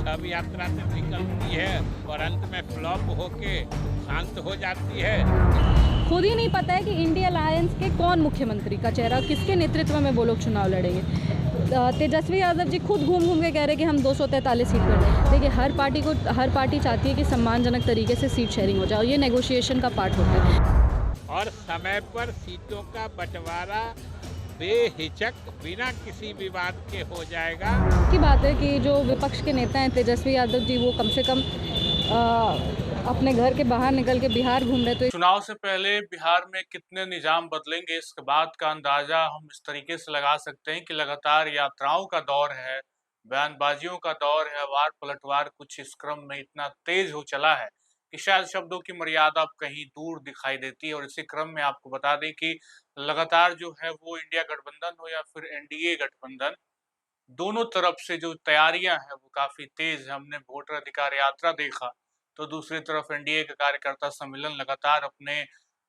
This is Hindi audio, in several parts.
सब यात्रा से निकलती है और अंत में फ्लॉप होके शांत हो जाती है। खुद ही नहीं पता है कि इंडिया अलायंस के कौन मुख्यमंत्री का चेहरा, किसके नेतृत्व में वो लोग चुनाव लड़ेंगे। तेजस्वी यादव जी खुद घूम घूम के कह रहे हैं कि हम 243 सीट पर हैं। देखिए, हर पार्टी चाहती है कि सम्मानजनक तरीके से सीट शेयरिंग हो जाए और ये नेगोशिएशन का पार्ट होता है। और समय पर सीटों का बंटवारा बेहिचक बिना किसी विवाद के हो जाएगा। की बात है कि जो विपक्ष के नेता हैं तेजस्वी यादव जी, वो कम से कम अपने घर के बाहर निकल के बिहार घूम रहे। तो चुनाव से पहले बिहार में कितने निजाम बदलेंगे, इसके बात का अंदाजा हम इस तरीके से लगा सकते हैं कि लगातार यात्राओं का दौर है, बयानबाजियों का दौर है, वार पलटवार कुछ इस क्रम में इतना तेज हो चला है कि शायद शब्दों की मर्यादा अब कहीं दूर दिखाई देती है। और इसी क्रम में आपको बता दें कि लगातार जो है वो इंडिया गठबंधन हो या फिर एनडीए गठबंधन, दोनों तरफ से जो तैयारियां हैं वो काफी तेज है। हमने वोटर अधिकार यात्रा देखा, तो दूसरी तरफ एनडीए का कार्यकर्ता सम्मेलन लगातार अपने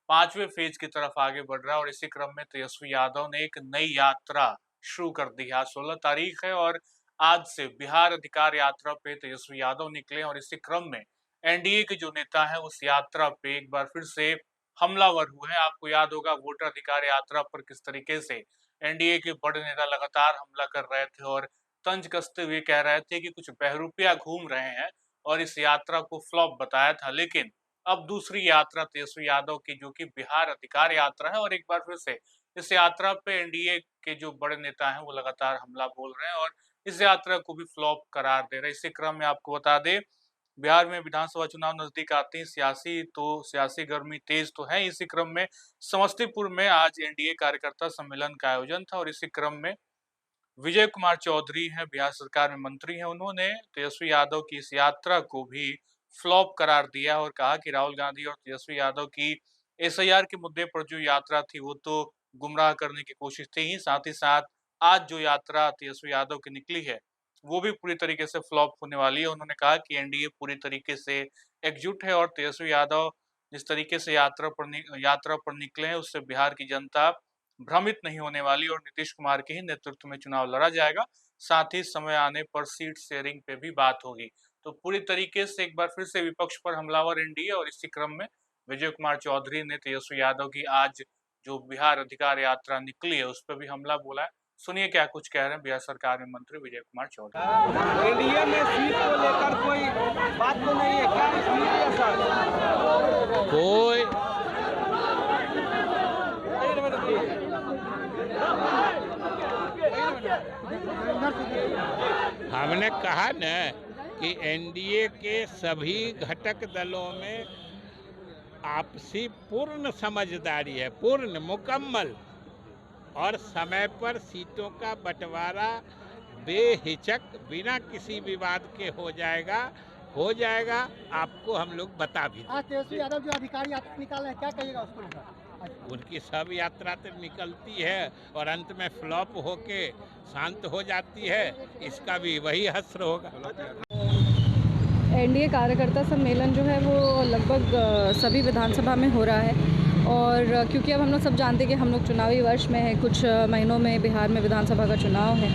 5वें फेज की तरफ आगे बढ़ रहा है। और इसी क्रम में तेजस्वी यादव ने एक नई यात्रा शुरू कर दी है। आज 16 तारीख है और आज से बिहार अधिकार यात्रा पे तेजस्वी यादव निकले। और इसी क्रम में एनडीए के जो नेता हैं उस यात्रा पे एक बार फिर से हमलावर हुए हैं। आपको याद होगा वोटर अधिकार यात्रा पर किस तरीके से एनडीए के बड़े नेता लगातार हमला कर रहे थे और तंज कसते हुए कह रहे थे कि कुछ बहरूपिया घूम रहे हैं, और इस यात्रा को फ्लॉप बताया था। लेकिन अब दूसरी यात्रा तेजस्वी यादव की, जो कि बिहार अधिकार यात्रा है, और एक बार फिर से इस यात्रा पे एनडीए के जो बड़े नेता हैं वो लगातार हमला बोल रहे हैं और इस यात्रा को भी फ्लॉप करार दे रहे हैं। इसी क्रम में आपको बता दें, बिहार में विधानसभा चुनाव नजदीक आते ही सियासी गर्मी तेज तो है। इसी क्रम में समस्तीपुर में आज एनडीए कार्यकर्ता सम्मेलन का आयोजन था और इसी क्रम में विजय कुमार चौधरी हैं, बिहार सरकार में मंत्री हैं, उन्होंने तेजस्वी यादव की इस यात्रा को भी फ्लॉप करार दिया और कहा कि राहुल गांधी और तेजस्वी यादव की एसआईआर के मुद्दे पर जो यात्रा थी वो तो गुमराह करने की कोशिश थी ही, साथ ही साथ आज जो यात्रा तेजस्वी यादव की निकली है वो भी पूरी तरीके से फ्लॉप होने वाली है। उन्होंने कहा कि एनडीए पूरी तरीके से एकजुट है और तेजस्वी यादव जिस तरीके से यात्रा पर निकले हैं उससे बिहार की जनता भ्रमित नहीं होने वाली और नीतीश कुमार के ही नेतृत्व में चुनाव लड़ा जाएगा। साथ ही समय आने पर सीट शेयरिंग पे भी बात होगी। तो पूरी तरीके से एक बार फिर से विपक्ष पर हमलावर एनडीए और इसी क्रम में विजय कुमार चौधरी ने तेजस्वी यादव की आज जो बिहार अधिकार यात्रा निकली है उस पर भी हमला बोला है। सुनिए क्या कुछ कह रहे हैं बिहार सरकार में मंत्री विजय कुमार चौधरी। एनडीए में सीट को लेकर कोई बात तो नहीं है क्या? कोई हमने कहा न कि एनडीए के सभी घटक दलों में आपसी पूर्ण समझदारी है, पूर्ण मुकम्मल, और समय पर सीटों का बंटवारा बेहिचक बिना किसी विवाद के हो जाएगा। आपको हम लोग बता भी आज तेजस्वी यादव जो अधिकारी यात्रा निकाले हैं, क्या कहिएगा उस पर? उनकी सब यात्रा तो निकलती है और अंत में फ्लॉप होके शांत हो जाती है, इसका भी वही हश्र होगा। एनडीए कार्यकर्ता सम्मेलन जो है वो लगभग सभी विधानसभा में हो रहा है और क्योंकि अब हम लोग सब जानते हैं कि हम लोग चुनावी वर्ष में हैं, कुछ महीनों में बिहार में विधानसभा का चुनाव है,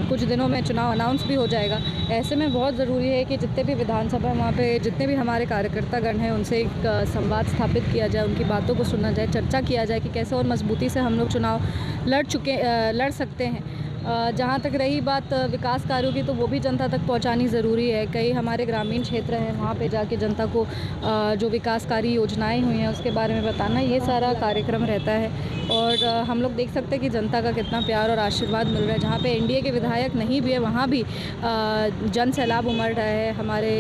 कुछ दिनों में चुनाव अनाउंस भी हो जाएगा। ऐसे में बहुत ज़रूरी है कि जितने भी विधानसभा वहाँ पे जितने भी हमारे कार्यकर्तागण हैं उनसे एक संवाद स्थापित किया जाए, उनकी बातों को सुना जाए, चर्चा किया जाए कि कैसे और मजबूती से हम लोग चुनाव लड़ सकते हैं। जहाँ तक रही बात विकास कार्यों की, तो वो भी जनता तक पहुँचानी ज़रूरी है। कई हमारे ग्रामीण क्षेत्र हैं, वहाँ पे जाके जनता को जो विकासकारी योजनाएं हुई हैं उसके बारे में बताना, ये सारा कार्यक्रम रहता है। और हम लोग देख सकते हैं कि जनता का कितना प्यार और आशीर्वाद मिल रहा है। जहाँ पे एनडीए के विधायक नहीं भी है वहाँ भी जन सैलाब उमड़ रहा है हमारे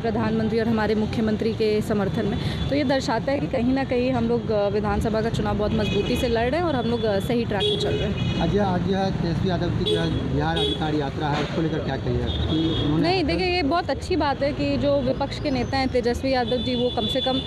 प्रधानमंत्री और हमारे मुख्यमंत्री के समर्थन में। तो ये दर्शाता है कि कहीं ना कहीं हम लोग विधानसभा का चुनाव बहुत मजबूती से लड़ रहे हैं और हम लोग सही ट्रैक पर चल रहे हैं। आज जो है तेजस्वी यादव की जो है बिहार अधिकार यात्रा है, उसको लेकर क्या कहिएगा? नहीं, देखिए, ये बहुत अच्छी बात है कि जो विपक्ष के नेता हैं तेजस्वी यादव जी, वो कम से कम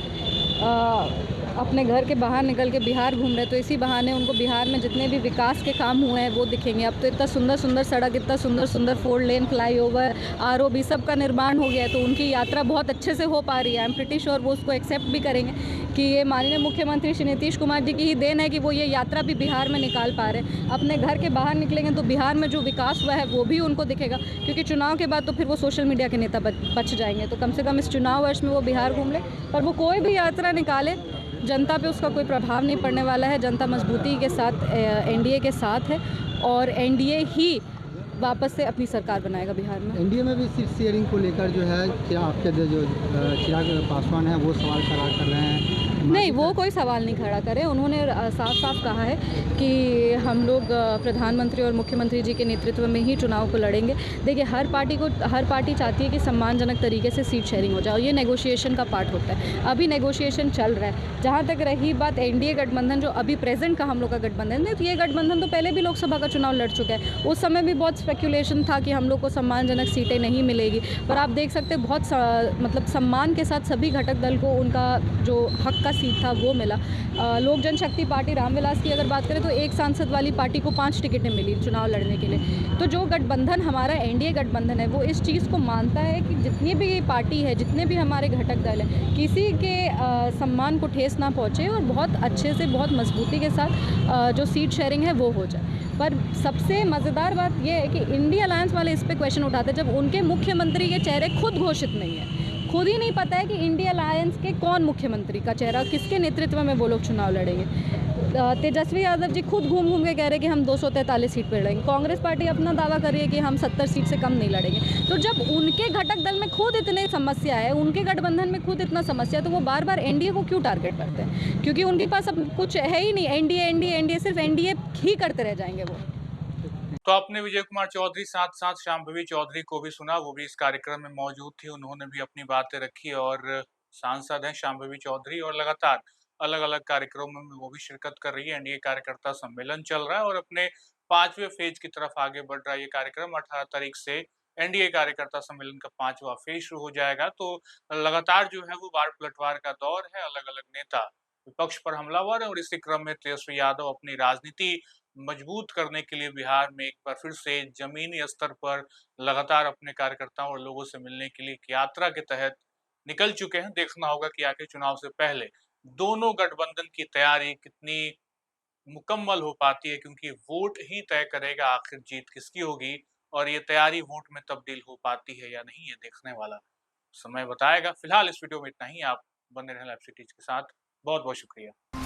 अपने घर के बाहर निकल के बिहार घूम रहे, तो इसी बहाने उनको बिहार में जितने भी विकास के काम हुए हैं वो दिखेंगे। अब तो इतना सुंदर सुंदर सड़क, इतना सुंदर सुंदर 4 लेन फ्लाईओवर, आरओबी सब का निर्माण हो गया है, तो उनकी यात्रा बहुत अच्छे से हो पा रही है। आई एम प्रिटी श्योर वो उसको एक्सेप्ट भी करेंगे कि ये माननीय मुख्यमंत्री श्री नीतीश कुमार जी की ही देन है कि वो ये यात्रा भी बिहार में निकाल पा रहे हैं। अपने घर के बाहर निकलेंगे तो बिहार में जो विकास हुआ है वो भी उनको दिखेगा, क्योंकि चुनाव के बाद तो फिर वो सोशल मीडिया के नेता बच जाएंगे। तो कम से कम इस चुनाव वर्ष में वो बिहार घूम ले, पर वो कोई भी यात्रा निकाले जनता पे उसका कोई प्रभाव नहीं पड़ने वाला है। जनता मजबूती के साथ एनडीए के साथ है और एनडीए ही वापस से अपनी सरकार बनाएगा बिहार में। एनडीए में भी सीट शेयरिंग को लेकर जो है क्या आपके जो चिराग पासवान है वो सवाल खड़ा कर रहे हैं? नहीं, वो कोई सवाल नहीं खड़ा करे। उन्होंने साफ साफ कहा है कि हम लोग प्रधानमंत्री और मुख्यमंत्री जी के नेतृत्व में ही चुनाव को लड़ेंगे। देखिए, हर पार्टी चाहती है कि सम्मानजनक तरीके से सीट शेयरिंग हो जाए और ये नेगोशिएशन का पार्ट होता है। अभी नेगोशिएशन चल रहा है। जहाँ तक रही बात एनडीए गठबंधन, जो अभी प्रेजेंट का हम लोग का गठबंधन है, तो ये गठबंधन तो पहले भी लोकसभा का चुनाव लड़ चुका है। उस समय भी बहुत स्पेकुलेशन था कि हम लोग को सम्मानजनक सीटें नहीं मिलेगी, पर आप देख सकते हैं बहुत मतलब सम्मान के साथ सभी घटक दल को उनका जो हक का सीट था वो मिला। लोक जनशक्ति पार्टी रामविलास की अगर बात करें तो एक सांसद वाली पार्टी को 5 टिकटें मिली चुनाव लड़ने के लिए। तो जो गठबंधन हमारा एनडीए गठबंधन है वो इस चीज़ को मानता है कि जितनी भी पार्टी है, जितने भी हमारे घटक दल हैं, किसी के सम्मान को ठेस ना पहुँचे और बहुत अच्छे से, बहुत मजबूती के साथ जो सीट शेयरिंग है वो हो जाए। पर सबसे मज़ेदार बात यह है कि इंडिया अलायंस वाले इस पे क्वेश्चन उठाते हैं जब उनके मुख्यमंत्री के चेहरे खुद घोषित नहीं है। खुद ही नहीं पता है कि इंडिया अलायंस के कौन मुख्यमंत्री का चेहरा, किसके नेतृत्व में वो लोग चुनाव लड़ेंगे। तेजस्वी यादव जी खुद घूम घूम के कह रहे हैं कि हम 243 सीट पर लड़ेंगे। कांग्रेस पार्टी अपना दावा कर रही है कि हम 70 सीट से कम नहीं लड़ेंगे। तो जब उनके घटक दल में खुद इतने समस्या है, उनके गठबंधन में खुद इतना समस्या है, तो वो बार बार एनडीए को क्यों टारगेट करते हैं? क्योंकि उनके पास अब कुछ है ही नहीं। एनडीए सिर्फ एनडीए ही करते रह जाएंगे वो। तो आपने विजय कुमार चौधरी साथ साथ शांभवी चौधरी को भी सुना, वो भी इस कार्यक्रम में मौजूद थी। उन्होंने भी अपनी बातें रखी और सांसद हैं शांभवी चौधरी और लगातार अलग अलग कार्यक्रमों में वो भी शिरकत कर रही है। एनडीए कार्यकर्ता सम्मेलन चल रहा है और अपने 5वें फेज की तरफ आगे बढ़ रहा है ये कार्यक्रम। 18 तारीख से एनडीए कार्यकर्ता सम्मेलन का 5वां फेज शुरू हो जाएगा। तो लगातार जो है वो वार पलटवार का दौर है। अलग अलग नेता विपक्ष पर हमलावर है और इसी क्रम में तेजस्वी यादव अपनी राजनीति मजबूत करने के लिए बिहार में एक बार फिर से जमीनी स्तर पर लगातार अपने कार्यकर्ताओं और लोगों से मिलने के लिए एक यात्रा के तहत निकल चुके हैं। देखना होगा कि आखिर चुनाव से पहले दोनों गठबंधन की तैयारी कितनी मुकम्मल हो पाती है, क्योंकि वोट ही तय करेगा आखिर जीत किसकी होगी और ये तैयारी वोट में तब्दील हो पाती है या नहीं, ये देखने वाला समय बताएगा। फिलहाल इस वीडियो में इतना ही। आप बने रहें लाइव सिटीज के साथ। बहुत बहुत शुक्रिया।